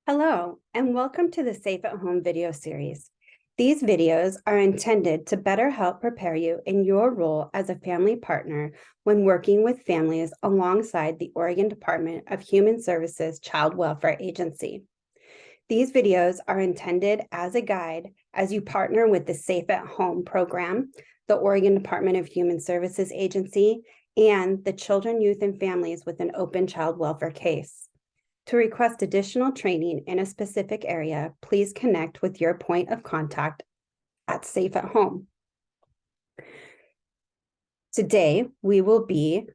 Hello, and welcome to the Safe at Home video series. These videos are intended to better help prepare you in your role as a family partner when working with families alongside the Oregon Department of Human Services Child Welfare Agency. These videos are intended as a guide as you partner with the Safe at Home program, the Oregon Department of Human Services Agency, and the Children, Youth, and Families with an Open Child Welfare Case. To request additional training in a specific area, please connect with your point of contact at Safe at Home. Today, we will be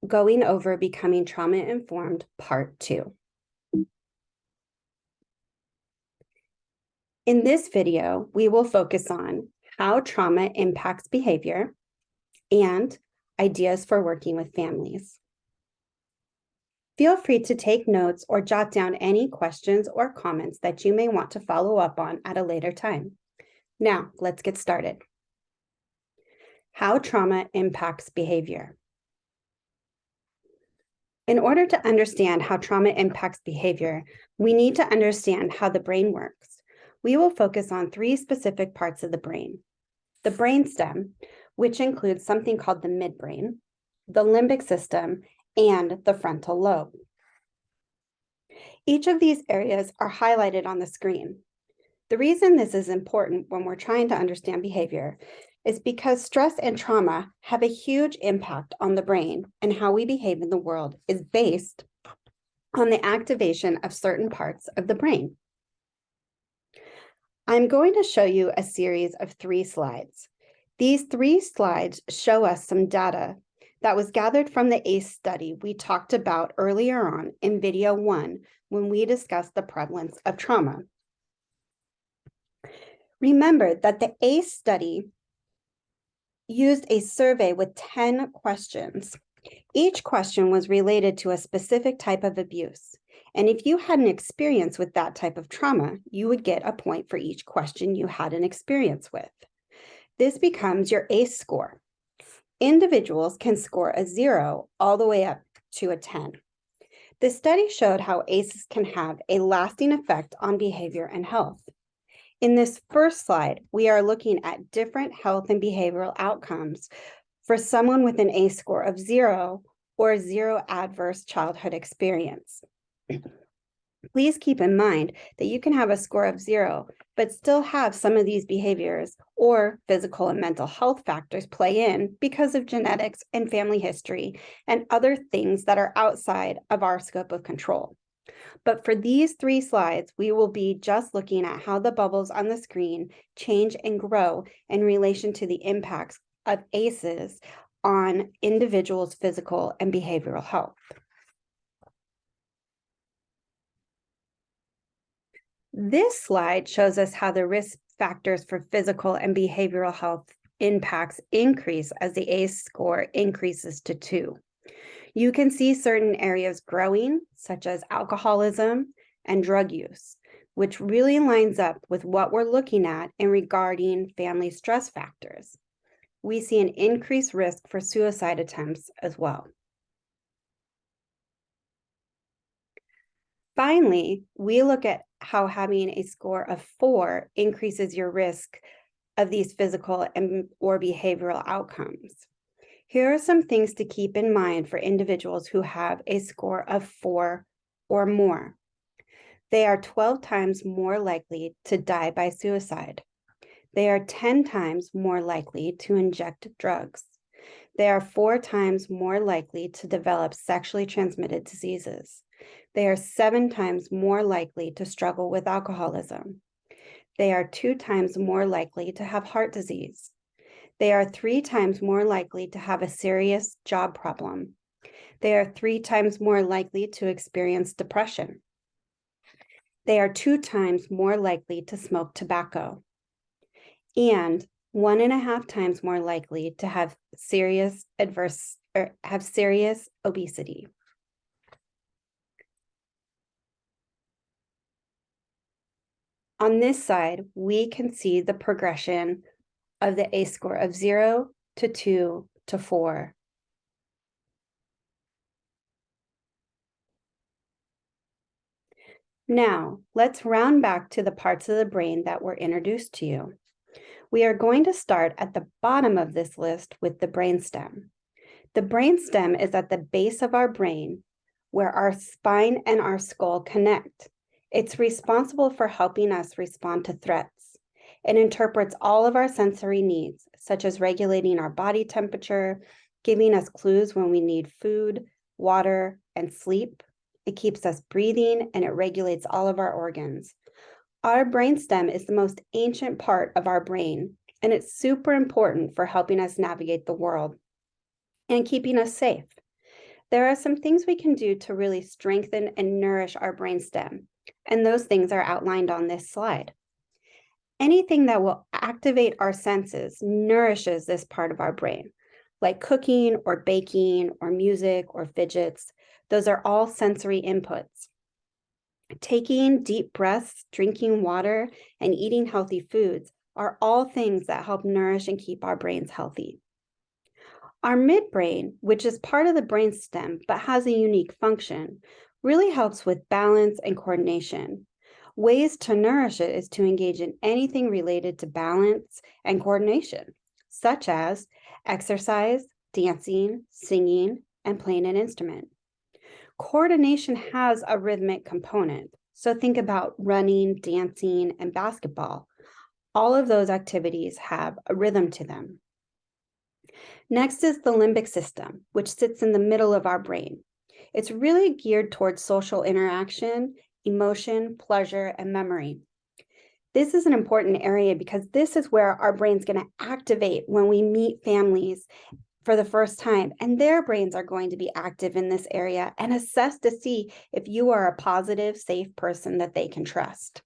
going over Becoming Trauma-Informed Part 2. In this video, we will focus on how trauma impacts behavior and ideas for working with families. Feel free to take notes or jot down any questions or comments that you may want to follow up on at a later time. Now, let's get started. How trauma impacts behavior. In order to understand how trauma impacts behavior, we need to understand how the brain works. We will focus on three specific parts of the brain: the brainstem, which includes something called the midbrain, the limbic system, and the frontal lobe. Each of these areas are highlighted on the screen. The reason this is important when we're trying to understand behavior is because stress and trauma have a huge impact on the brain, and how we behave in the world is based on the activation of certain parts of the brain. I'm going to show you a series of 3 slides. These 3 slides show us some data that was gathered from the ACE study we talked about earlier on in video 1 when we discussed the prevalence of trauma. Remember that the ACE study used a survey with 10 questions. Each question was related to a specific type of abuse. And if you had an experience with that type of trauma, you would get a point for each question you had an experience with. This becomes your ACE score. Individuals can score a 0 all the way up to a 10. The study showed how ACEs can have a lasting effect on behavior and health. In this first slide, we are looking at different health and behavioral outcomes for someone with an ACE score of 0 or 0 adverse childhood experience. Please keep in mind that you can have a score of 0, but still have some of these behaviors or physical and mental health factors play in because of genetics and family history and other things that are outside of our scope of control. But for these 3 slides, we will be just looking at how the bubbles on the screen change and grow in relation to the impacts of ACEs on individuals' physical and behavioral health. This slide shows us how the risk factors for physical and behavioral health impacts increase as the ACE score increases to 2. You can see certain areas growing, such as alcoholism and drug use, which really lines up with what we're looking at in regarding family stress factors. We see an increased risk for suicide attempts as well. Finally, we look at how having a score of 4 increases your risk of these physical and or behavioral outcomes. Here are some things to keep in mind for individuals who have a score of 4 or more. They are 12 times more likely to die by suicide. They are 10 times more likely to inject drugs. They are 4 times more likely to develop sexually transmitted diseases. They are 7 times more likely to struggle with alcoholism. They are 2 times more likely to have heart disease. They are 3 times more likely to have a serious job problem. They are 3 times more likely to experience depression. They are 2 times more likely to smoke tobacco. And 1.5 times more likely to have serious obesity. On this side, we can see the progression of the ACE score of 0 to 2 to 4. Now, let's round back to the parts of the brain that were introduced to you. We are going to start at the bottom of this list with the brainstem. The brainstem is at the base of our brain where our spine and our skull connect. It's responsible for helping us respond to threats. It interprets all of our sensory needs, such as regulating our body temperature, giving us clues when we need food, water, and sleep. It keeps us breathing, and it regulates all of our organs. Our brainstem is the most ancient part of our brain, and it's super important for helping us navigate the world and keeping us safe. There are some things we can do to really strengthen and nourish our brainstem, and those things are outlined on this slide. Anything that will activate our senses nourishes this part of our brain, like cooking or baking or music or fidgets. Those are all sensory inputs. Taking deep breaths, drinking water, and eating healthy foods are all things that help nourish and keep our brains healthy. Our midbrain, which is part of the brainstem but has a unique function, really helps with balance and coordination. Ways to nourish it is to engage in anything related to balance and coordination, such as exercise, dancing, singing, and playing an instrument. Coordination has a rhythmic component, so think about running, dancing, and basketball. All of those activities have a rhythm to them. Next is the limbic system, which sits in the middle of our brain. It's really geared towards social interaction, emotion, pleasure, and memory. This is an important area because this is where our brain's going to activate when we meet families for the first time, and their brains are going to be active in this area and assess to see if you are a positive, safe person that they can trust.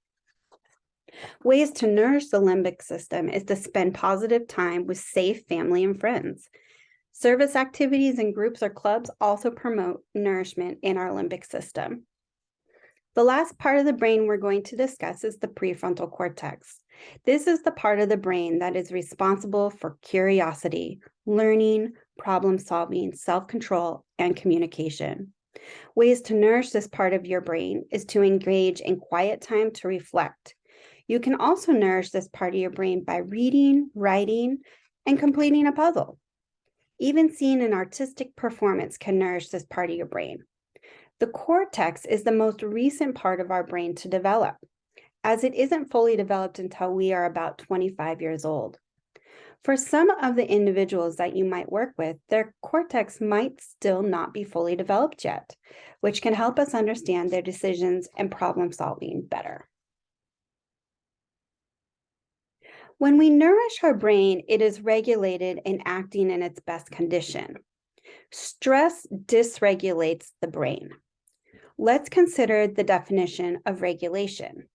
Ways to nourish the limbic system is to spend positive time with safe family and friends. Service activities and groups or clubs also promote nourishment in our limbic system. The last part of the brain we're going to discuss is the prefrontal cortex. This is the part of the brain that is responsible for curiosity, learning, problem solving, self-control, and communication. Ways to nourish this part of your brain is to engage in quiet time to reflect. You can also nourish this part of your brain by reading, writing, and completing a puzzle. Even seeing an artistic performance can nourish this part of your brain. The cortex is the most recent part of our brain to develop, as it isn't fully developed until we are about 25 years old. For some of the individuals that you might work with, their cortex might still not be fully developed yet, which can help us understand their decisions and problem solving better. When we nourish our brain, it is regulated and acting in its best condition. Stress dysregulates the brain. Let's consider the definition of regulation.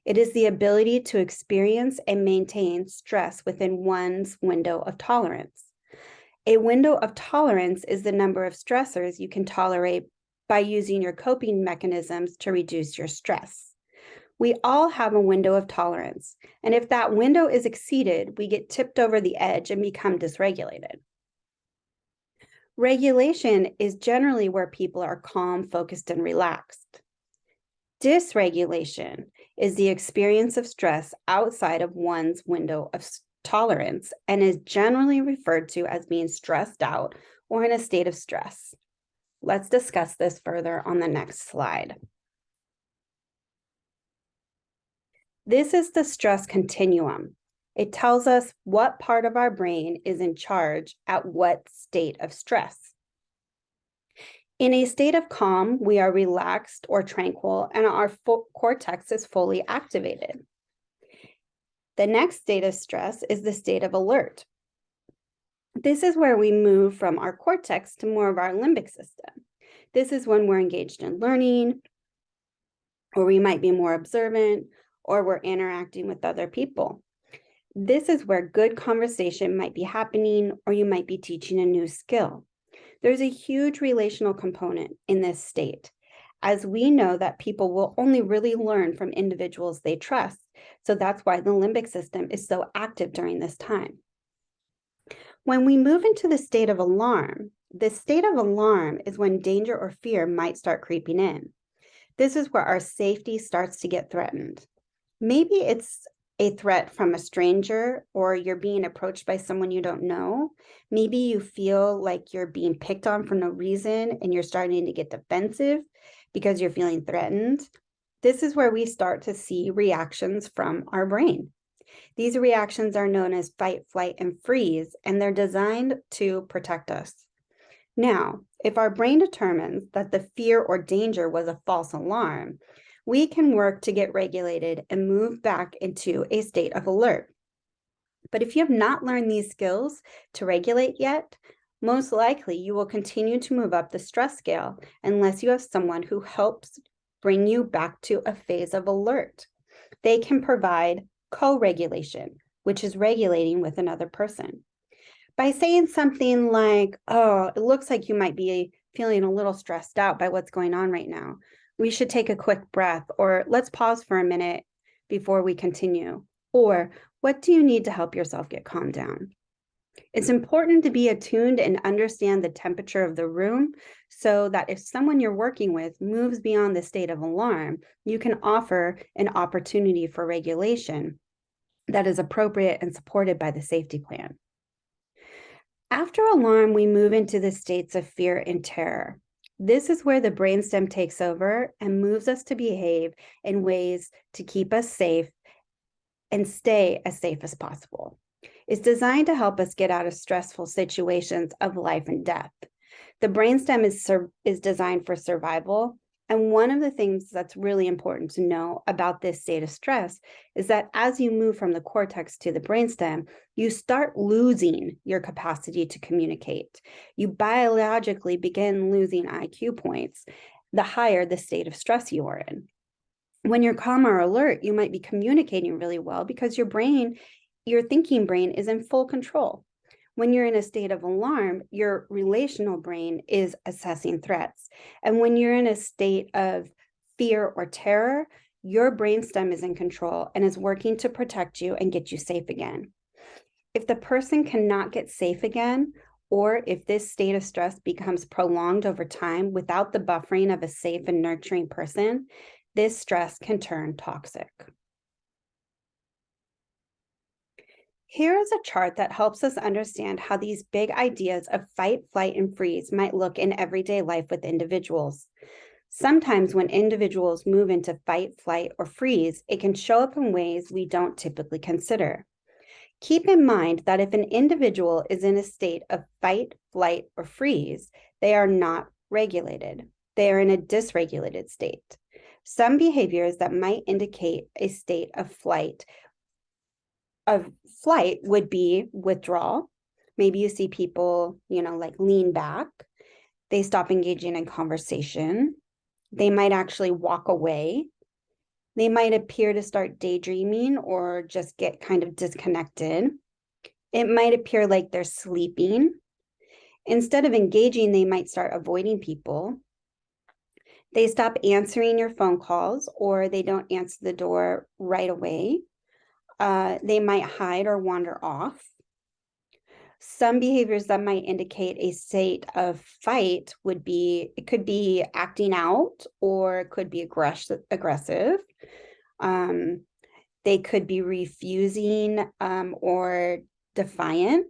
It is the ability to experience and maintain stress within one's window of tolerance. A window of tolerance is the number of stressors you can tolerate by using your coping mechanisms to reduce your stress. We all have a window of tolerance, and if that window is exceeded, we get tipped over the edge and become dysregulated. Regulation is generally where people are calm, focused, and relaxed. Dysregulation is the experience of stress outside of one's window of tolerance and is generally referred to as being stressed out or in a state of stress. Let's discuss this further on the next slide. This is the stress continuum. It tells us what part of our brain is in charge at what state of stress. In a state of calm, we are relaxed or tranquil, and our cortex is fully activated. The next state of stress is the state of alert. This is where we move from our cortex to more of our limbic system. This is when we're engaged in learning, or we might be more observant, or we're interacting with other people. This is where good conversation might be happening, or you might be teaching a new skill. There's a huge relational component in this state, as we know that people will only really learn from individuals they trust. So that's why the limbic system is so active during this time. When we move into the state of alarm, this state of alarm is when danger or fear might start creeping in. This is where our safety starts to get threatened. Maybe it's a threat from a stranger, or you're being approached by someone you don't know. Maybe you feel like you're being picked on for no reason and you're starting to get defensive because you're feeling threatened. This is where we start to see reactions from our brain. These reactions are known as fight, flight, and freeze, and they're designed to protect us. Now, if our brain determines that the fear or danger was a false alarm, we can work to get regulated and move back into a state of alert. But if you have not learned these skills to regulate yet, most likely you will continue to move up the stress scale unless you have someone who helps bring you back to a phase of alert. They can provide co-regulation, which is regulating with another person. By saying something like, oh, it looks like you might be feeling a little stressed out by what's going on right now. We should take a quick breath, or let's pause for a minute before we continue. Or what do you need to help yourself get calmed down? It's important to be attuned and understand the temperature of the room so that if someone you're working with moves beyond the state of alarm, you can offer an opportunity for regulation that is appropriate and supported by the safety plan. After alarm, we move into the states of fear and terror. This is where the brainstem takes over and moves us to behave in ways to keep us safe and stay as safe as possible. It's designed to help us get out of stressful situations of life and death. The brainstem is designed for survival. And one of the things that's really important to know about this state of stress is that as you move from the cortex to the brainstem, you start losing your capacity to communicate. You biologically begin losing IQ points the higher the state of stress you are in. When you're calm or alert, you might be communicating really well because your thinking brain is in full control. When you're in a state of alarm, your relational brain is assessing threats. And when you're in a state of fear or terror, your brainstem is in control and is working to protect you and get you safe again. If the person cannot get safe again, or if this state of stress becomes prolonged over time without the buffering of a safe and nurturing person, this stress can turn toxic. Here is a chart that helps us understand how these big ideas of fight, flight, and freeze might look in everyday life with individuals. Sometimes when individuals move into fight, flight, or freeze, it can show up in ways we don't typically consider. Keep in mind that if an individual is in a state of fight, flight, or freeze, they are not regulated. They are in a dysregulated state. Some behaviors that might indicate a state of flight would be withdrawal. Maybe you see people, like lean back. They stop engaging in conversation. They might actually walk away. They might appear to start daydreaming or just get kind of disconnected. It might appear like they're sleeping. Instead of engaging, they might start avoiding people. They stop answering your phone calls, or they don't answer the door right away. They might hide or wander off. Some behaviors that might indicate a state of fight it could be acting out, or it could be aggressive. They could be refusing or defiant.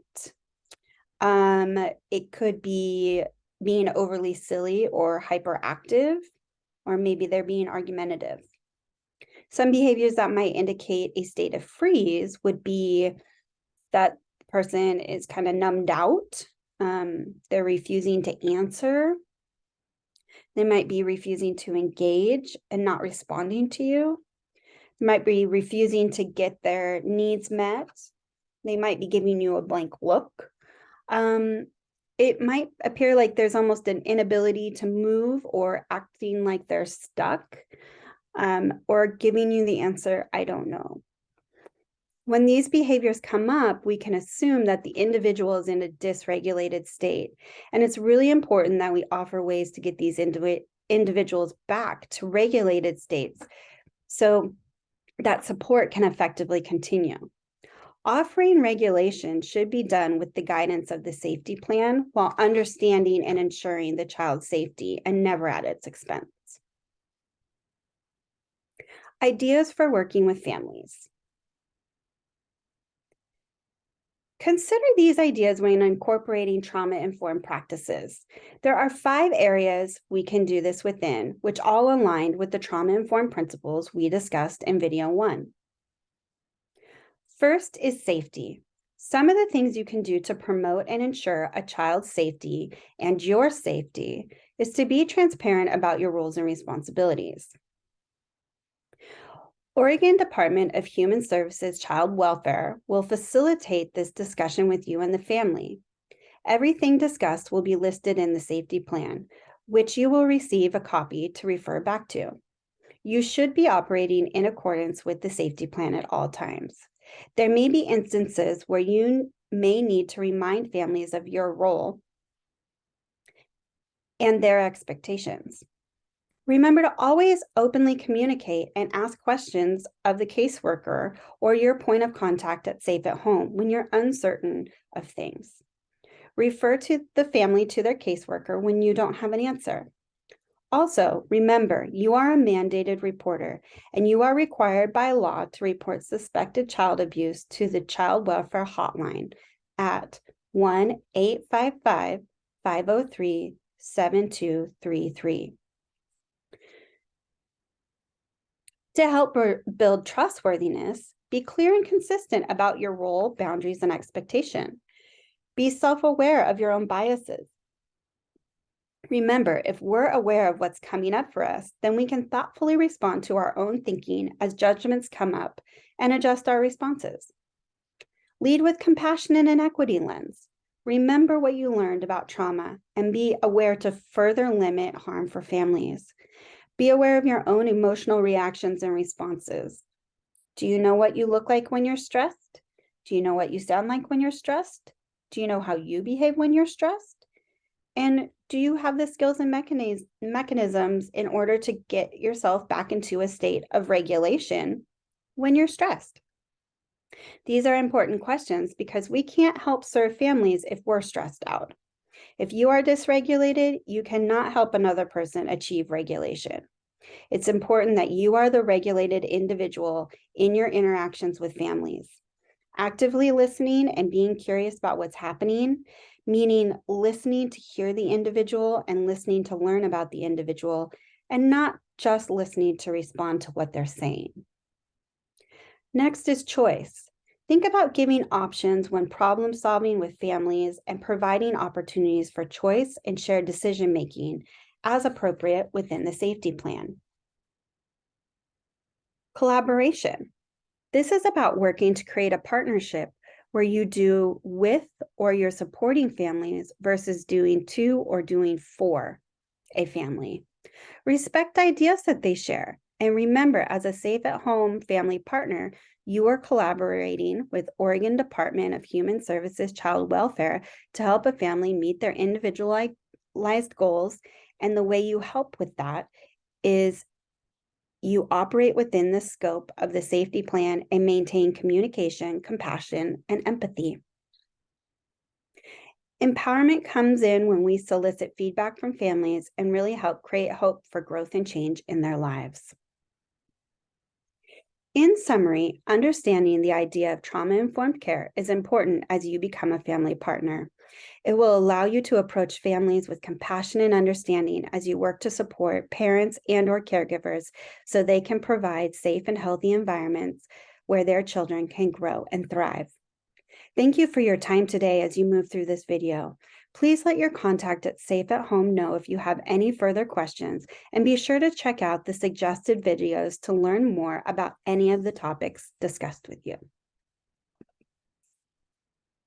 It could be being overly silly or hyperactive, or maybe they're being argumentative. Some behaviors that might indicate a state of freeze would be that the person is kind of numbed out. They're refusing to answer. They might be refusing to engage and not responding to you. They might be refusing to get their needs met. They might be giving you a blank look. It might appear like there's almost an inability to move, or acting like they're stuck. Or giving you the answer, I don't know. When these behaviors come up, we can assume that the individual is in a dysregulated state. And it's really important that we offer ways to get these individuals back to regulated states so that support can effectively continue. Offering regulation should be done with the guidance of the safety plan while understanding and ensuring the child's safety, and never at its expense. Ideas for working with families. Consider these ideas when incorporating trauma-informed practices. There are 5 areas we can do this within, which all aligned with the trauma-informed principles we discussed in video 1. First is safety. Some of the things you can do to promote and ensure a child's safety and your safety is to be transparent about your roles and responsibilities. Oregon Department of Human Services Child Welfare will facilitate this discussion with you and the family. Everything discussed will be listed in the safety plan, which you will receive a copy to refer back to. You should be operating in accordance with the safety plan at all times. There may be instances where you may need to remind families of your role and their expectations. Remember to always openly communicate and ask questions of the caseworker or your point of contact at Safe at Home when you're uncertain of things. Refer to the family to their caseworker when you don't have an answer. Also, remember, you are a mandated reporter and you are required by law to report suspected child abuse to the Child Welfare Hotline at 1-855-503-7233. To help build trustworthiness, be clear and consistent about your role, boundaries, and expectation. Be self-aware of your own biases. Remember, if we're aware of what's coming up for us, then we can thoughtfully respond to our own thinking as judgments come up and adjust our responses. Lead with compassion and an equity lens. Remember what you learned about trauma and be aware to further limit harm for families. Be aware of your own emotional reactions and responses. Do you know what you look like when you're stressed? Do you know what you sound like when you're stressed? Do you know how you behave when you're stressed? And do you have the skills and mechanisms in order to get yourself back into a state of regulation when you're stressed? These are important questions because we can't help serve families if we're stressed out. If you are dysregulated, you cannot help another person achieve regulation. It's important that you are the regulated individual in your interactions with families. Actively listening and being curious about what's happening, meaning listening to hear the individual and listening to learn about the individual, and not just listening to respond to what they're saying. Next is choice. Think about giving options when problem solving with families and providing opportunities for choice and shared decision-making as appropriate within the safety plan. Collaboration. This is about working to create a partnership where you do with or you're supporting families versus doing to or doing for a family. Respect ideas that they share. And remember, as a Safe at Home family partner, you are collaborating with Oregon Department of Human Services Child Welfare to help a family meet their individualized goals. And the way you help with that is you operate within the scope of the safety plan and maintain communication, compassion, and empathy. Empowerment comes in when we solicit feedback from families and really help create hope for growth and change in their lives. In summary, understanding the idea of trauma-informed care is important as you become a family partner. It will allow you to approach families with compassion and understanding as you work to support parents and/or caregivers so they can provide safe and healthy environments where their children can grow and thrive. Thank you for your time today as you move through this video. Please let your contact at Safe at Home know if you have any further questions, and be sure to check out the suggested videos to learn more about any of the topics discussed with you.